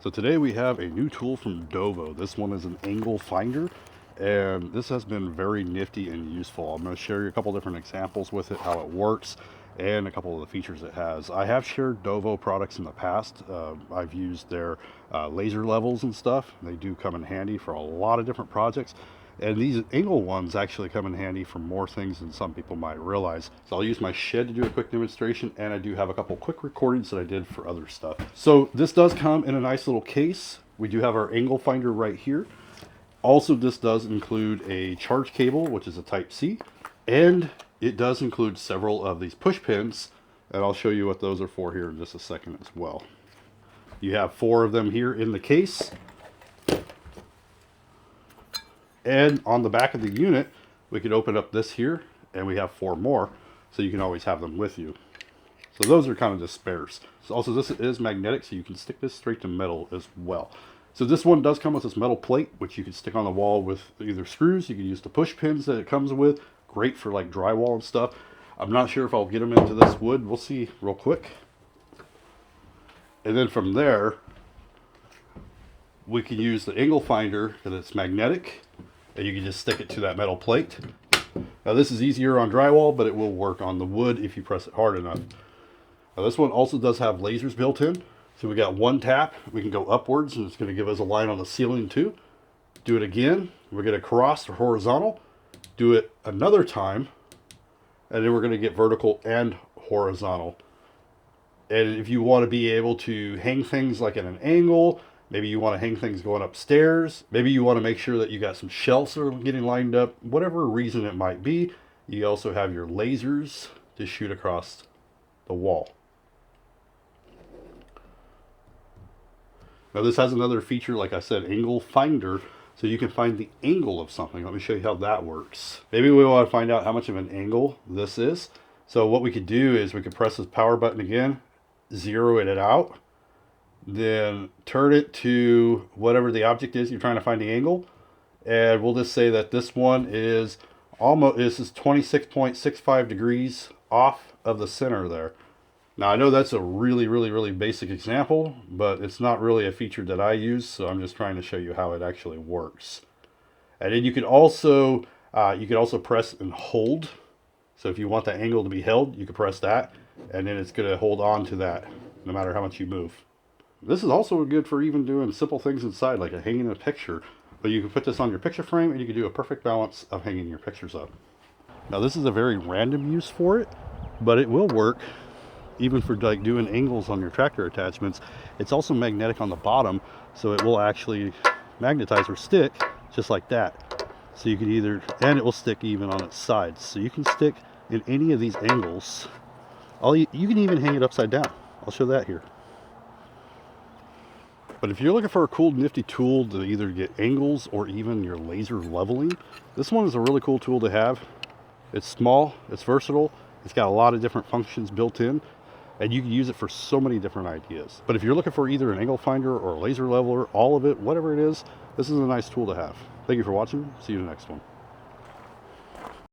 So today we have a new tool from Dovo. This one is an angle finder, and this has been very nifty and useful. I'm going to share you a couple different examples with it, how it works, and a couple of the features it has. I have shared Dovo products in the past. I've used their laser levels and stuff. They do come in handy for a lot of different projects. And these angle ones actually come in handy for more things than some people might realize. So I'll use my shed to do a quick demonstration, and I do have a couple quick recordings that I did for other stuff. So this does come in a nice little case. We do have our angle finder right here. Also, this does include a charge cable, which is a Type-C, and it does include several of these push pins, and I'll show you what those are for here in just a second as well. You have 4 of them here in the case. And on the back of the unit, we could open up this here, and we have 4 more, so you can always have them with you. So those are kind of just spares. So also, this is magnetic, so you can stick this straight to metal as well. So this one does come with this metal plate, which you can stick on the wall with either screws. You can use the push pins that it comes with. Great for like drywall and stuff. I'm not sure if I'll get them into this wood. We'll see real quick. And then from there, we can use the angle finder, because it's magnetic, and you can just stick it to that metal plate. Now this is easier on drywall, but it will work on the wood if you press it hard enough. Now this one also does have lasers built in. So we got 1 tap, we can go upwards, and it's going to give us a line on the ceiling too. Do it again, we're going to cross or horizontal. Do it another time, and then we're going to get vertical and horizontal. And if you want to be able to hang things like at an angle, maybe you want to hang things going upstairs, maybe you want to make sure that you got some shelves that are getting lined up, whatever reason it might be, you also have your lasers to shoot across the wall. Now this has another feature, like I said, angle finder, so you can find the angle of something. Let me show you how that works. Maybe we want to find out how much of an angle this is. So what we could do is we could press this power button again, zero it out, then turn it to whatever the object is you're trying to find the angle, and we'll just say that this one is this is 26.65 degrees off of the center there. Now I know that's a really basic example, but it's not really a feature that I use, so I'm just trying to show you how it actually works. And then you could also press and hold. So if you want the angle to be held, you can press that, and then it's going to hold on to that no matter how much you move. This is also good for even doing simple things inside, like hanging a picture. But you can put this on your picture frame, and you can do a perfect balance of hanging your pictures up. Now this is a very random use for it, but it will work even for like doing angles on your tractor attachments. It's also magnetic on the bottom, so it will actually magnetize or stick just like that. So you can and it will stick even on its sides. So you can stick in any of these angles. You can even hang it upside down. I'll show that here. But if you're looking for a cool nifty tool to either get angles or even your laser leveling, this one is a really cool tool to have. It's small, it's versatile, it's got a lot of different functions built in, and you can use it for so many different ideas. But if you're looking for either an angle finder or a laser leveler, all of it, whatever it is, this is a nice tool to have. Thank you for watching. See you in the next one.